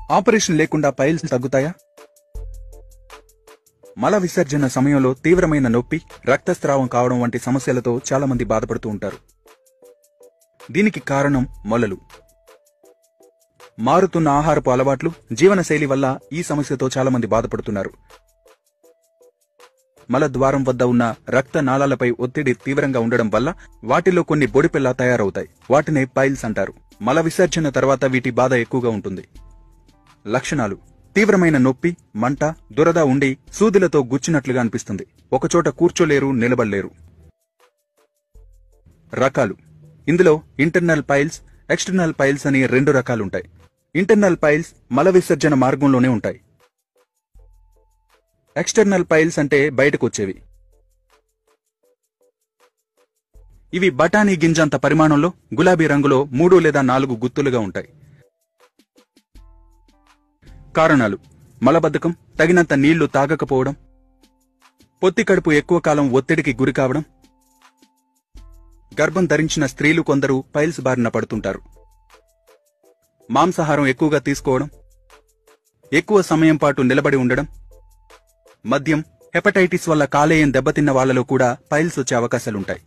Operation లేకుండా piles తగ్గుతాయా? మల విసర్జన సమయంలో తీవ్రమైన నొప్పి, రక్తస్రావం కావడం వంటి సమస్యలతో చాలా మంది బాధపడుతూ ఉంటారు. దీనికి కారణం మొలలు. మారుతున్న ఆహారపు అలవాట్లు, జీవనశైలి వల్ల ఈ సమస్యతో చాలా మంది బాధపడుతున్నారు. మలద్వారం వద్ద ఉన్న రక్త నాళాలపై ఒత్తిడి తీవ్రంగా ఉండడం వల్ల వాటిలో కొన్ని బొడిపెల్లా తయారవుతాయి. వాటినే పైల్స్ అంటారు. మల విసర్జన తర్వాత వీటి బాధ ఎక్కువగా ఉంటుంది. లక్షణాలు: తీవ్రమైన నొప్పి, మంట, దురద ఉండి సూదులతో గుచ్చినట్లుగా అనిపిస్తుంది. ఒకచోట కూర్చోలేరు, నిలబడలేరు. రకాలు: ఇందులో ఇంటర్నల్ పైల్స్, ఎక్స్టర్నల్ పైల్స్ అని 2 రకాలుంటాయి. ఇంటర్నల్ పైల్స్ మల విసర్జన మార్గంలోనే ఉంటాయి. ఎక్స్టర్నల్ పైల్స్ అంటే బయటకొచ్చేవి. ఇవి బఠానీ గింజంత పరిమాణంలో గులాబీ రంగులో 3 లేదా 4 గుత్తులుగా ఉంటాయి. కారణాలు: మలబద్ధకం, తగినంత నీళ్లు తాగకపోవడం, పొత్తి కడుపు ఎక్కువ కాలం ఒత్తిడికి గురికావడం, గర్భం ధరించిన స్త్రీలు కొందరు పైల్స్ బారిన పడుతుంటారు, మాంసాహారం ఎక్కువగా తీసుకోవడం, ఎక్కువ సమయం పాటు నిలబడి ఉండడం, మద్యం, హెపటైటిస్ వల్ల కాలేయం దెబ్బతిన్న వాళ్లలో కూడా పైల్స్ వచ్చే అవకాశాలుంటాయి.